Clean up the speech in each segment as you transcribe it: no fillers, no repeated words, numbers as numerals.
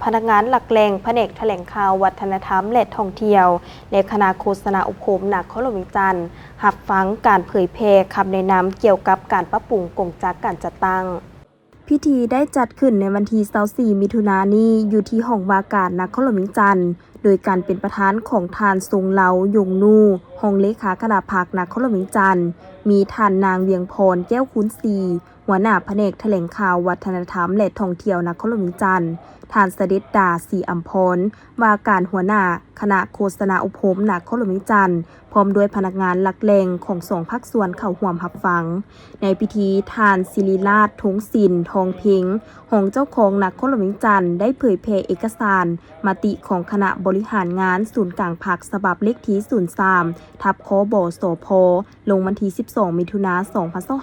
พนักงานหลักแหล่งแผนกแถลงข่าววัฒนธรรมและท่องเที่ยวและคณะโฆษณาอุปโภคนครหลวงวิงจันทร์รับฟังการเผยแพร่คำแนะนำเกี่ยวกับการปรับปรุงกงจักรการจัดตั้งพิธีได้จัดขึ้นในวันที่24มิถุนายนนี้อยู่ที่ห้องว่าการนครหลวงวิงจันทร์โดยการเป็นประธานของทานทรงเหลายงนูห้องเลขาคณะพักนครหลวงวิงจันทร์มีท่านนางเวียงพรแก้วคุณศรีหัวหน้าแผนกแถลงข่าววัฒนธรรมและท่องเที่ยวนครหลวงวิงจันทร์ท่านเสด็จดาศรีอัมพรว่าการหัวหน้าคณะโฆษณาอุปโภคนครหลวงวิงจันทร์พร้อมด้วยพนักงานหลักแหล่งของสองภาคส่วนเข้าร่วมรับฟังในพิธีท่านศิริราชทงศิลป์ทองเพ็งของเจ้าของนครหลวงวิงจันทร์ได้เผยแพร่เอกสารมติของคณะบริหารงานศูนย์กลางภาคฉบับเลขที่03ทับคบสพลงวันที่12มิถุนายน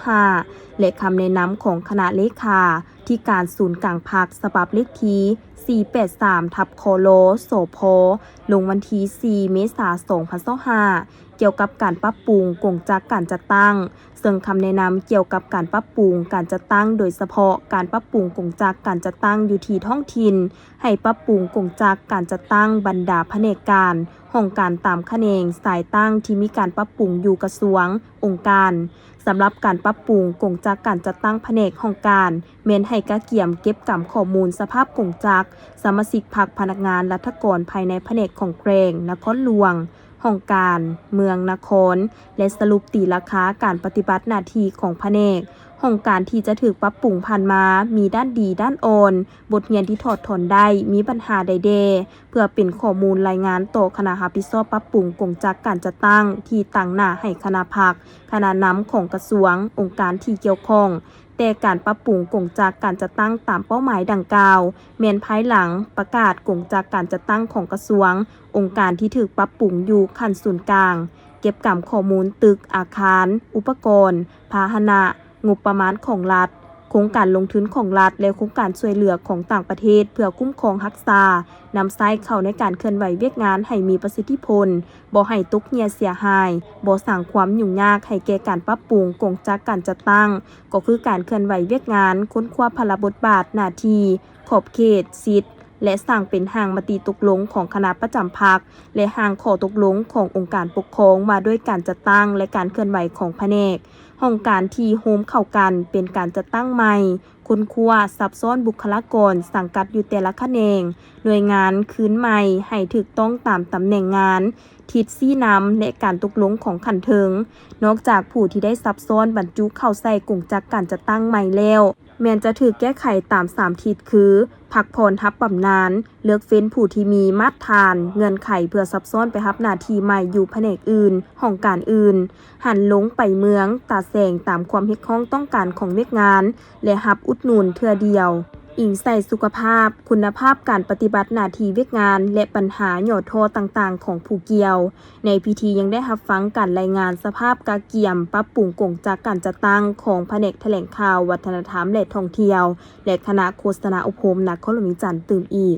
2025และคำแนะนำของคณะเลขาที่การศูนย์กลางภาคฉบับเลขที่483ทับคโลโสพลงวันที่4เมษายน2025เกี่ยวกับการปรับปรุงกงจักรการจัดตั้งซึ่งคำแนะนำเกี่ยวกับการปรับปรุงการจัดตั้งโดยเฉพาะการปรับปรุงกงจักรการจัดตั้งอยู่ที่ท้องถิ่นให้ปรับปรุงกงจักรการจัดตั้งบรรดาแผนกการห้องการตามแขนงสายตั้งที่มีการปรับปรุงอยู่กระทรวงองค์การสำหรับการปรับปรุงกงจักรการจัดตั้งแผนกห้องการเม้นให้กะเกี่ยมเก็บกำข้อมูลสภาพกงจักรสมาชิกพรรคพนักงานรัฐกรภายในแผนกของแกรงนครหลวงห้องการเมืองนครและสรุปตีราคาการปฏิบัติหน้าที่ของแผนกห้องการที่จะถูกปรับปรุงผ่านมามีด้านดีด้านอ่อนบทเรียนที่ถอดถอนได้มีปัญหาใดๆเพื่อเป็นข้อมูลรายงานต่อคณะรับผิดชอบปรับปรุงกงจักรการจัดตั้งที่ตั้งหน้าให้คณะพรรคคณะนำของกระทรวงองค์การที่เกี่ยวข้องแต่การปรับปรุงกงจักรการจัดตั้งตามเป้าหมายดังกล่าวแม้นภายหลังประกาศกงจักรการจัดตั้งของกระทรวงองค์การที่ถูกปรับปรุงอยู่ขั้นศูนย์กลางเก็บกำข้อมูลตึกอาคารอุปกรณ์พาหนะงบประมาณของรัฐโครงการลงทุนของรัฐและโครงการช่วยเหลือของต่างประเทศเพื่อคุ้มครองรักษานำใช้เข้าในการเคลื่อนไหวเวียกงานให้มีประสิทธิผลบ่ให้ตกเหี่ยเสียหายบ่สร้างความยุ่งยากให้แก่การปรับปรุงกงจักรการจัดตั้งก็คือการเคลื่อนไหวเวียกงานค้นคว้าพลบทบาทหน้าที่ขอบเขตสิทธิและสร้างเป็นห่างมติตกลงของคณะประจำพรรคและห่างข้อตกลงขององค์การปกครองมาด้วยการจัดตั้งและการเคลื่อนไหวของแผนกห้องการที่โฮมเข้ากันเป็นการจัดตั้งใหม่ค้นคว้าซับซ้อนบุคลากรสังกัดอยู่แต่ละแขนงหน่วยงานคืนใหม่ให้ถูกต้องตามตำแหน่งงานทิศซี่นำและการตกลงของขันเทิงนอกจากผู้ที่ได้ซับซ้อนบรรจุเข้าใส่กงจักรการจัดตั้งใหม่แล้วแม้นจะถูกแก้ไขตาม3ทิศคือพักผ่อนทับบำนาญเลือกเฟ้นผู้ที่มีมาตรฐานเงื่อนไขเพื่อซับซ้อนไปรับหน้าที่ใหม่อยู่แผนกอื่นห้องการอื่นหันลงไปเมืองตาแสงตามความเฮ็ดข้องต้องการของเวียกงานและรับอุดหนุนเทื่อเดียวอิงใส่สุขภาพคุณภาพการปฏิบัติหน้าที่เวียกงานและปัญหาหย่อโทษต่างๆของผู้เกี่ยวในพิธียังได้รับฟังการรายงานสภาพกาเกียมปรับปรุงกงจักรการจัดตั้งของแผนกแถลงข่าววัฒนธรรมและท่องเที่ยวและคณะโฆษณาอุปโภคนครหลวงวิงจันทร์ตื่นอีก